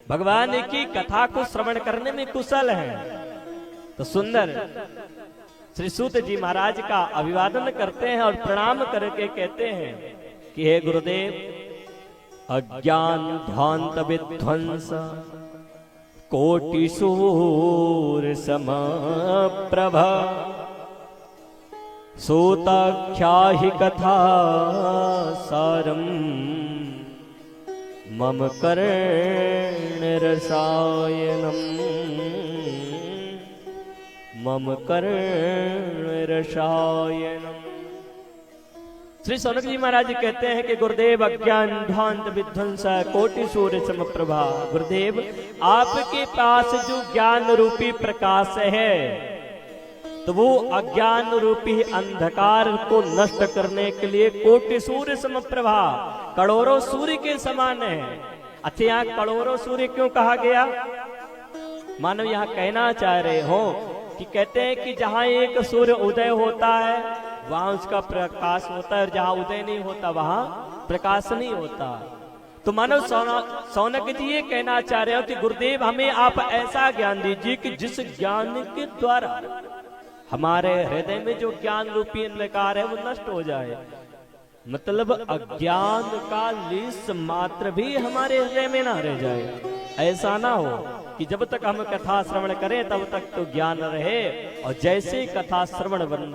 भगवान की कथा को श्रवण करने में कुशल हैं। तो सुंदर श्री सूत जी महाराज का अभिवादन करते हैं और प्रणाम करके कहते हैं कि हे गुरुदेव, अज्ञान ध्वांत विध्वंस कोटि सूर्य समप्रभा सूताख्याहि कथा सारम मम कर्ण रसायनम मम कर्ण रसायनम। श्री सौनक जी महाराज कहते हैं कि गुरुदेव, अज्ञान ध्वांत विध्वंस कोटि सूर्य समप्रभा। गुरुदेव, आपके पास जो ज्ञान रूपी प्रकाश है तो वो अज्ञान रूपी अंधकार को नष्ट करने के लिए कोटि सूर्य समप्रभा, करोड़ों सूर्य के समान है। अच्छा, यहाँ करोड़ों सूर्य क्यों कहा गया? मानव यहाँ कहना चाह रहे हो कि कहते हैं कि जहां एक सूर्य उदय होता है वहां उसका प्रकाश होता है, और जहां उदय नहीं होता वहां प्रकाश नहीं होता। तो मानव सौनक जी ये कहना चाह रहे हो कि गुरुदेव, हमें आप ऐसा ज्ञान दीजिए कि जिस ज्ञान के द्वारा हमारे हृदय में जो ज्ञान रूपी अंधकार है वो नष्ट हो जाए। मतलब अज्ञान का लेश मात्र भी हमारे हृदय में ना रह जाए। ऐसा ना हो कि जब तक हम कथा श्रवण करें तब तक तो ज्ञान रहे, और जैसे कथा श्रवण बंद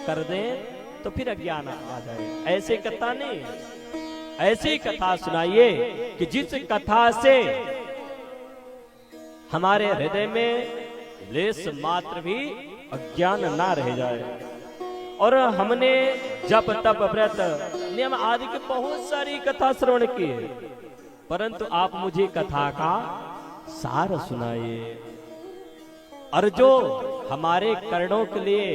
कर दें तो फिर अज्ञान आ जाए। ऐसे कथा नहीं, ऐसी कथा सुनाइए कि जिस कथा से हमारे हृदय में लेश मात्र भी अज्ञान ना रह जाए। और हमने जप तप व्रत नियम आदि की बहुत सारी कथा श्रवण की है, परंतु आप मुझे कथा का सार सुनाइए, और जो हमारे कर्णों के लिए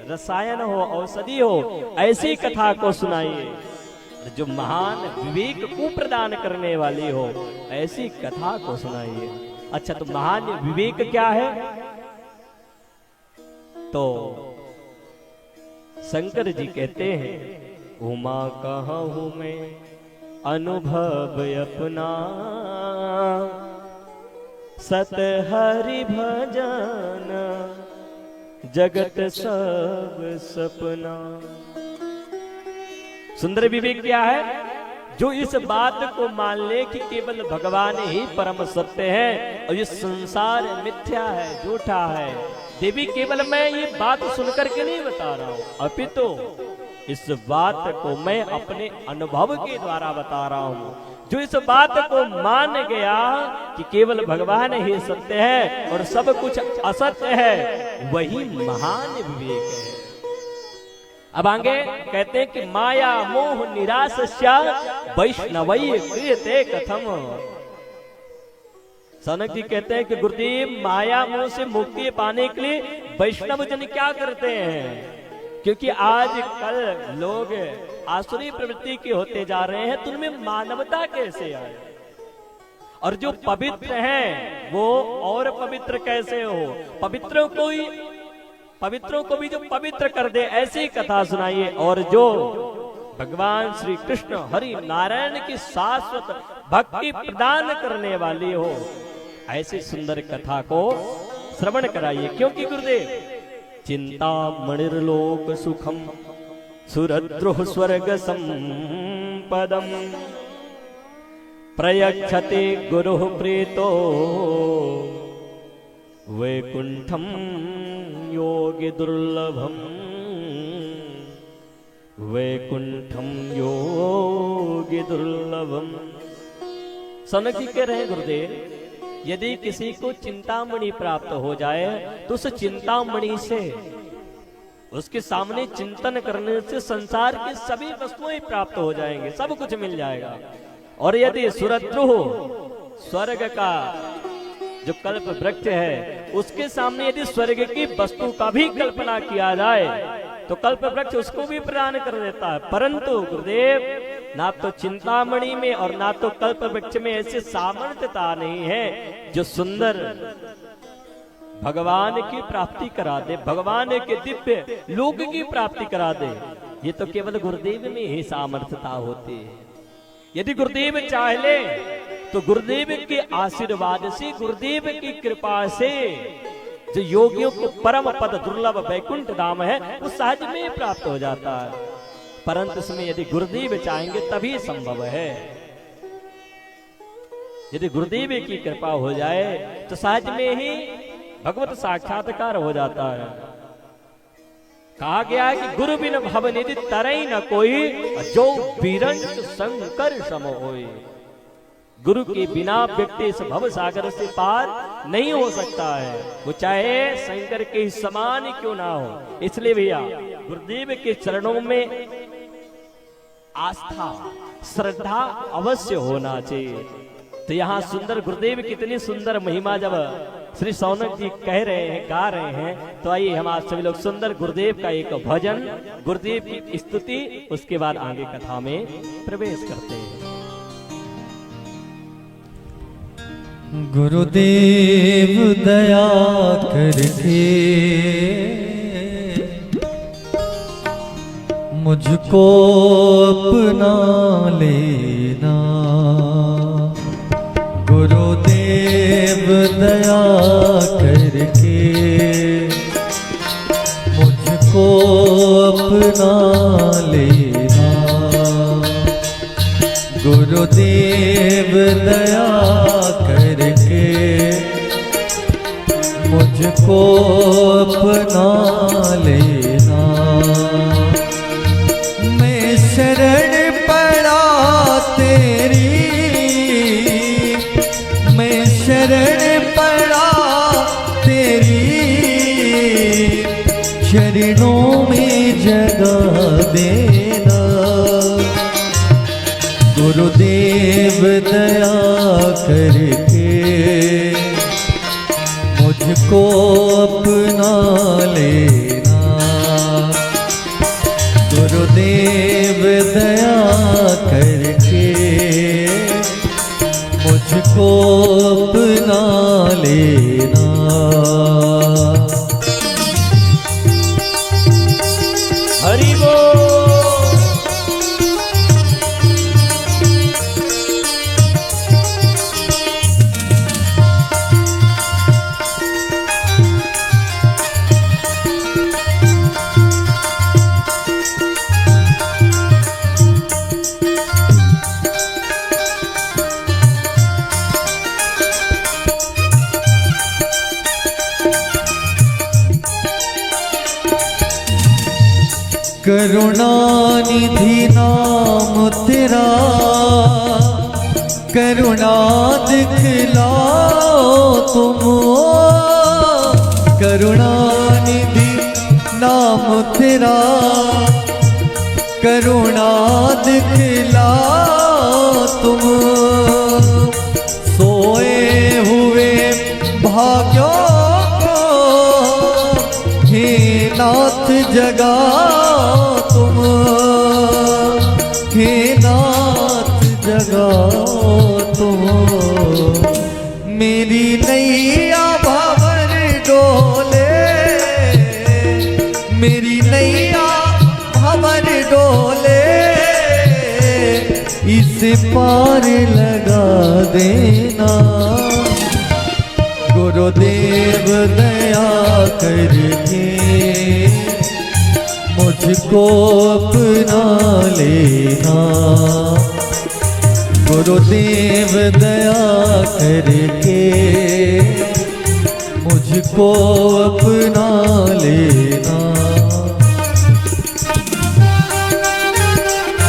रसायन हो, औषधि हो, ऐसी कथा को सुनाइए। जो महान विवेक को प्रदान करने वाली हो, ऐसी कथा को सुनाइए। अच्छा, तो महान विवेक क्या है? तो शंकर जी कहते हैं, उमा कहूं मैं अनुभव अपना, सत हरि भजन जगत सब सपना। सुंदर विवेक क्या है? जो इस बात को मान ले कि केवल भगवान ही परम सत्य है और ये संसार मिथ्या है, झूठा है। देवी, केवल मैं ये बात सुनकर के नहीं बता रहा हूं, अपितु इस बात को मैं अपने अनुभव के द्वारा बता रहा हूं। जो इस बात को मान गया कि केवल भगवान ही सत्य है और सब कुछ असत्य है, वही महान विवेक है। अब आगे कहते हैं कि माया मोह निराशस्या वैष्णवै क्रियते कथम। सनक जी कहते हैं कि गुरुदेव, माया मोह से मुक्ति पाने के लिए वैष्णव जन क्या करते हैं? क्योंकि आज कल लोग आसुरी प्रवृत्ति के होते जा रहे हैं, तो उनमें मानवता कैसे आए? और जो पवित्र हैं वो और पवित्र कैसे हो? पवित्रों को भी जो पवित्र कर दे, ऐसी कथा सुनाइए। और जो भगवान श्री कृष्ण हरि नारायण की शाश्वत भक्ति प्रदान करने वाली हो, ऐसी सुंदर कथा को श्रवण कराइए। क्योंकि गुरुदेव, चिंता मणिर्लोक सुखम सुरद्रुह स्वर्ग संपदम प्रयच्छते गुरुः प्रीतो वैकुंठम योगी दुर्लभम वैकुंठम योगी दुर्लभम। सनक जी कह रहे हैं, गुरुदेव, यदि किसी को चिंतामणि प्राप्त हो जाए तो उस चिंतामणि से, उसके सामने चिंतन करने से संसार की सभी वस्तुएं प्राप्त हो जाएंगे, सब कुछ मिल जाएगा। और यदि सुरद्रुह स्वर्ग का जो कल्प वृक्ष है, उसके सामने यदि स्वर्ग की वस्तु का भी कल्पना किया जाए तो कल्प वृक्ष उसको भी प्रदान कर देता है। परंतु गुरुदेव, ना तो चिंतामणि में और ना तो कल्प वृक्ष में ऐसी सामर्थ्यता नहीं है जो सुंदर भगवान की प्राप्ति करा दे, भगवान के दिव्य लोक की प्राप्ति करा दे। ये तो केवल गुरुदेव में ही सामर्थ्यता होती है। यदि गुरुदेव चाह ले तो गुरुदेव के आशीर्वाद से, गुरुदेव की कृपा से जो योगियों को परम पद दुर्लभ वैकुंठ धाम है वो सहज में प्राप्त हो जाता है। परंतु इसमें यदि गुरुदेव चाहेंगे तभी संभव है। यदि गुरुदेव की कृपा हो जाए तो सहज में ही भगवत साक्षात्कार हो जाता है। कहा गया कि गुरु बिन भव निधि तरई न कोई, जो बिरंच शंकर सम होई। गुरु के बिना व्यक्ति इस भव सागर से पार नहीं हो सकता है, वो चाहे शंकर के समान ही क्यों ना हो। इसलिए भैया गुरुदेव के चरणों में आस्था श्रद्धा अवश्य होना चाहिए। तो यहाँ सुंदर गुरुदेव कितनी सुंदर महिमा जब श्री सौनक जी कह रहे हैं, गा रहे हैं, तो आइए हम आज सभी लोग सुंदर गुरुदेव का एक भजन, गुरुदेव की स्तुति, उसके बाद आगे कथा में प्रवेश करते हैं। गुरुदेव दया करके मुझको अपना लेना, गुरुदेव दया करके मुझको अपना लेना, गुरुदेव दया करके मुझको अपना लेना। मैं शरण पड़ा तेरी, मैं शरण पड़ा तेरी, चरणों में जगह देना, गुरुदेव दया करके मुझको अपना लेना, गुरुदेव दया करके मुझको अपना लेना। हरि बोल। करुणानिधि नाम तेरा, करुणा दिखलाओ तुम, करुणानिधि नाम तेरा, करुणा दिखलाओ तुम, सोए हुए भाग्यों को हे नाथ जगाओ तुम, हे नाथ जगाओ तुम। मेरी नैया भंवर डोले, मेरी नैया भंवर डोले, इसे पार लगा देना, गुरुदेव दया करके मुझको अपना लेना, गुरुदेव दया करके मुझको अपना लेना।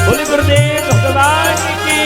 बोले गुरुदेव भगवान की।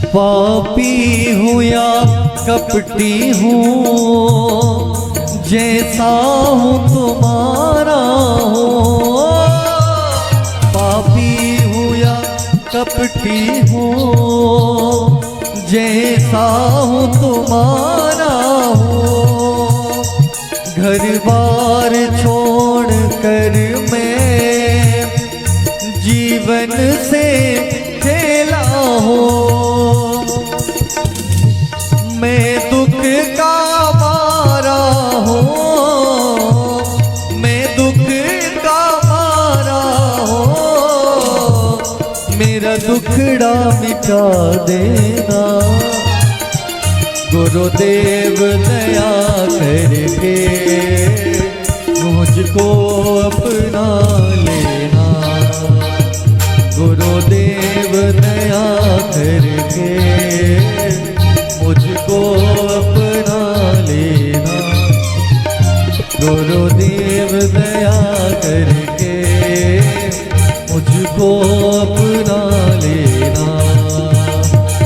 पापी हूँ या कपटी हूँ, जैसा हूँ तुम्हारा हूँ, पापी कपटी हूँ, जैसा हूँ तुम्हारा हूँ। घर बार छोड़ कर मैं जीवन से खेला हूँ। मैं दुख का मारा हूँ, मैं दुख का मारा हूँ। मेरा दुखड़ा मिटा देना गुरुदेव, दया करके मुझको अपना लेना। गुरुदेव दया करके मुझको अपना लेना। गुरुदेव दया करके मुझको अपना लेना।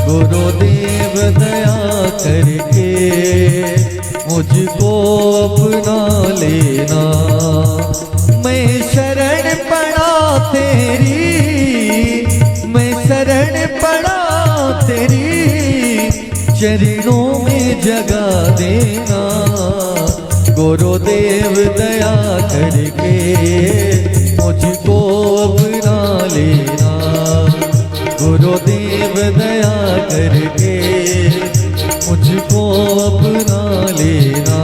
गुरुदेव दया करके मुझको अपना लेना। मैं शरण पड़ा तेरी, मैं शरण पड़ा तेरी, चरणों में जगा देना। गुरुदेव दया करके मुझको अपना लेना। गुरुदेव दया करके मुझको अपना लेना।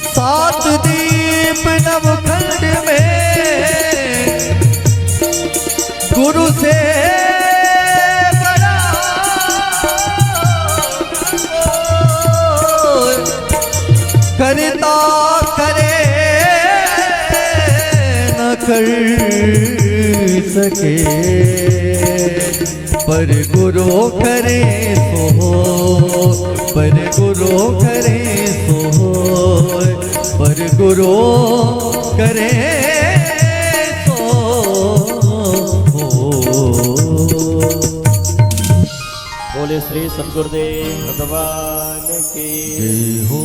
सात दीप नवखंड में गुरु से बड़ा करता करे न कर सके, पर गुरु करे सो हो, पर गुरु करे सो हो, पर गुरु करे सो हो। बोले श्री सद्गुरुदेव भगवान की जय हो।